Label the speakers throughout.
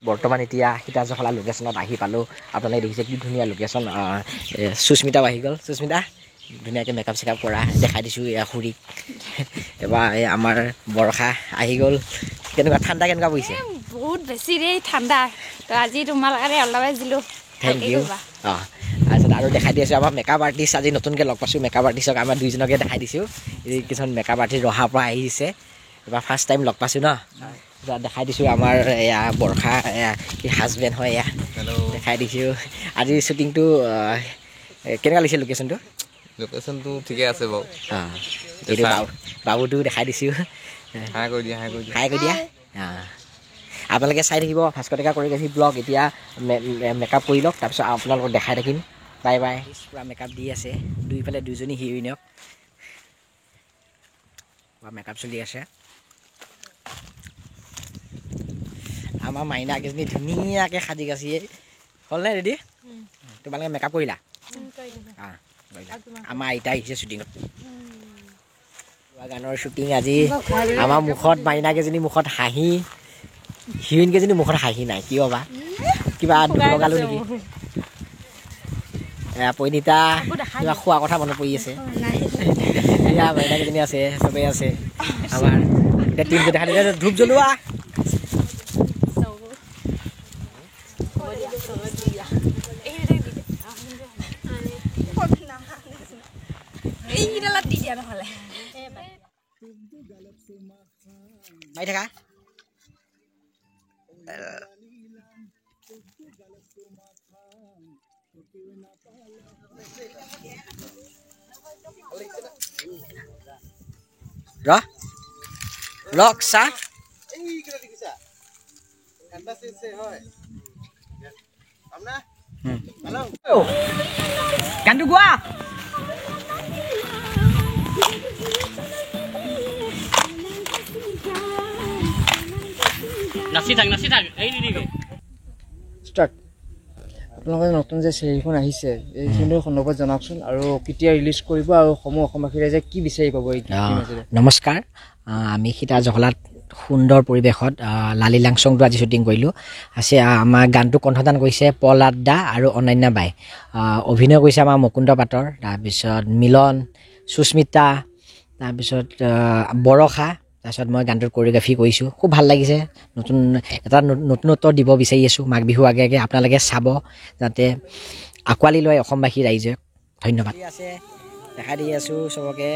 Speaker 1: বৰ্তমান এতিয়া সীতাজখলা লোকেশ্যনত আহি পালোঁ। আপোনালোকে দেখিছে কি ধুনীয়া লোকেশ্যন। সুস্মিতাও আহি গ'ল। সুস্মিতা ধুনীয়াকৈ মেকআপ চেকআপ কৰা দেখাই দিছোঁ এয়া খুৰীক। এবাৰ এই আমাৰ বৰষা আহি গ'ল। কেনেকুৱা ঠাণ্ডা কেনেকুৱা পৰিছে?
Speaker 2: বহুত বেছি দেই ঠাণ্ডা। তো আজি তোমালোকে অলপ দিলোঁ।
Speaker 1: Thank you. তাৰপিছত আৰু দেখাই দি আছোঁ আমাৰ মেকআপ আৰ্টিষ্ট। আজি নতুনকৈ লগ পাইছোঁ মেকআপ আৰ্টিষ্টক। আমাৰ দুইজনকে দেখাই দিছোঁ। এই কিছুমান মেকআপ আৰ্টিষ্ট ৰহাৰ পৰা আহিছে। এবাৰ ফাৰ্ষ্ট টাইম লগ পাইছোঁ ন। দেখাই দিছোঁ আমাৰ এয়া বৰষা এয়া কি হাজবেণ্ড হয় এয়া দেখাই দিছোঁ। আজি শ্বুটিংটো কেনেকুৱা লাগিছে লোকেশ্যনটো?
Speaker 3: লোকেশ্যনটো ঠিকে আছে বাৰু।
Speaker 1: এইটো বাবুটো দেখাই দিছোঁ।
Speaker 3: হাই কৰি
Speaker 1: দিয়া। আপোনালোকে চাই থাকিব ভাস্কৰ ডেকা কৰিঅগ্ৰাফী ব্লগ। এতিয়া মেকআপ কৰি লওক, তাৰপিছত আপোনালোকক দেখাই থাকিম। Bye bye. পূৰা মেকআপ দি আছে দুইফালে দুজনী হিৰইনক। মেকআপ চলি আছে। আমাৰ মাইনাকেইজনী ধুনীয়াকৈ সাজি কাচি হ'লনে ৰেডি? তোমালোকে মেকআপ কৰিলা? আমাৰ আইতা আহিছে শ্বুটিঙত। গানৰ শ্বুটিং আজি। আমাৰ মুখত মাইনাকেইজনী মুখত হাঁহি, হিৰইনকেইজনী মুখত হাঁহি নাই কিয় বা? কিবা দুখ লগালোঁ নেকি? পৰিণীতা কিবা খোৱা কথা মনত পৰি আছে। এয়া মাইনাকেইজনী আছে, চবেই আছে আমাৰ। এতিয়া টিমটো দেখা দিলে ধূপ জ্বলোৱা। মাৰি থাকা। ৰক চাহ গানটো গোৱা।
Speaker 4: আপোনালোকে নতুন যে চিৰিখন আহিছে এইখিনিৰ সন্দৰ্ভত জনাওকচোন আৰু কেতিয়া ৰিলিজ কৰিব আৰু অসমবাসীৰ ৰাইজে কি বিচাৰি পাব?
Speaker 1: নমস্কাৰ। আমি সীতাজখলাত সুন্দৰ পৰিৱেশত লালি লাংচংটো আজি শ্বুটিং কৰিলোঁ। আছে আমাৰ গানটো কণ্ঠদান কৰিছে পলাদ দা আৰু অনন্যা বাই। অভিনয় কৰিছে আমাৰ মুকুন্দ পাটৰ, তাৰপিছত মিলন, সুস্মিতা, তাৰপিছত বৰষা, তাৰপিছত মই গানটোৰ কৰিঅগ্ৰাফী কৰিছোঁ। খুব ভাল লাগিছে। এটা নতুনত্ব দিব বিচাৰি আছোঁ মাঘ বিহু আগে আগে। আপোনালোকে চাব যাতে আঁকোৱালি লয় অসমবাসী ৰাইজে। ধন্যবাদ। আছে দেখা দি আছোঁ চবকে।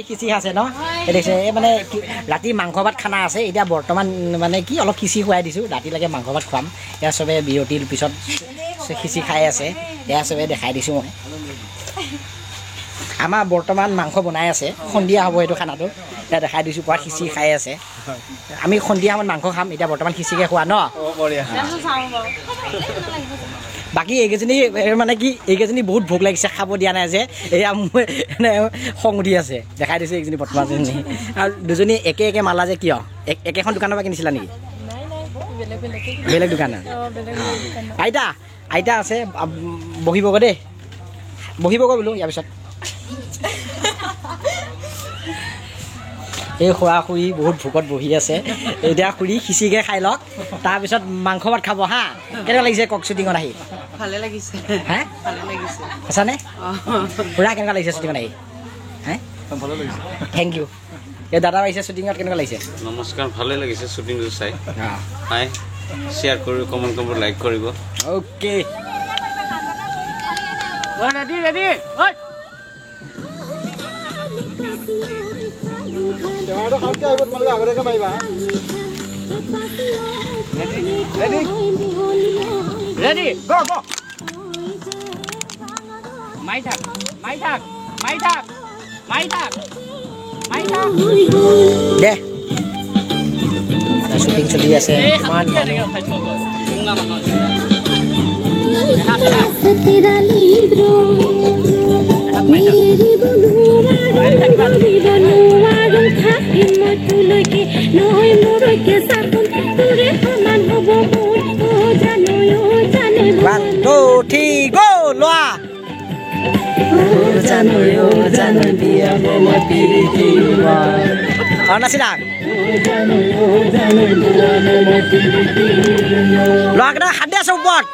Speaker 1: খিচি আছে ন দেখিছে। এই মানে ৰাতি মাংস ভাত খানা আছে। এতিয়া বৰ্তমান মানে কি অলপ খিচি খুৱাই দিছোঁ। ৰাতিলৈকে মাংস ভাত খুৱাম। এয়া চবে বিৰতিৰ পিছত খিচি খাই আছে। এয়া চবে দেখাই দিছোঁ মই। আমাৰ বৰ্তমান মাংস বনাই আছে। সন্ধিয়া হ'ব এইটো খানাটো। এতিয়া দেখাই দিছোঁ পুৰা খিচি খাই আছে। আমি সন্ধিয়া সময়ত মাংস খাম। এতিয়া বৰ্তমান খিচিকে খোৱা ন। বাকী এইকেইজনী মানে কি এইকেইজনী বহুত ভোক লাগিছে, খাব দিয়া নাই যে। এয়া মোৰ খং উঠি আছে। দেখাই দিছোঁ এইকেইজনী বৰ্তমান। আৰু দুজনী একে মালা যে কিয়? একেখন দোকানৰ পৰা কিনিছিলা নেকি? বেলেগ দোকানৰ। আইতা আছে বহিবগৈ দেই, বহিবগৈ বোলো ইয়াৰ পিছত। এই খুৰী বহুত ভোকত বহি আছে। এতিয়া খুৰী খিচিকে খাই লওক, তাৰপিছত মাংস ভাত খাব হা। কেনেকুৱা লাগিছে কওক শ্বুটিঙত আহি?
Speaker 5: ভালে লাগিছে।
Speaker 1: হা
Speaker 5: ভালে লাগিছে।
Speaker 1: সঁচানে? পুৰা কেনেকুৱা লাগিছে শ্বুটিঙত আহি? হে
Speaker 3: ভালে লাগিছে।
Speaker 1: Thank you. এই দাদা আহিছে শ্বুটিঙত, কেনেকুৱা লাগিছে?
Speaker 6: নমস্কাৰ, ভালে লাগিছে শ্বুটিংটো চাই। হাই শ্বেয়াৰ কৰিব, কমেণ্ট কৰিব, লাইক কৰিব।
Speaker 1: Okay ready. ৰেডি গো গো। মাই থাক দে। শ্বুটিং চলি আছে। ইমান One, two, three, go! Loa! Nasinak. Loa kena hadia support.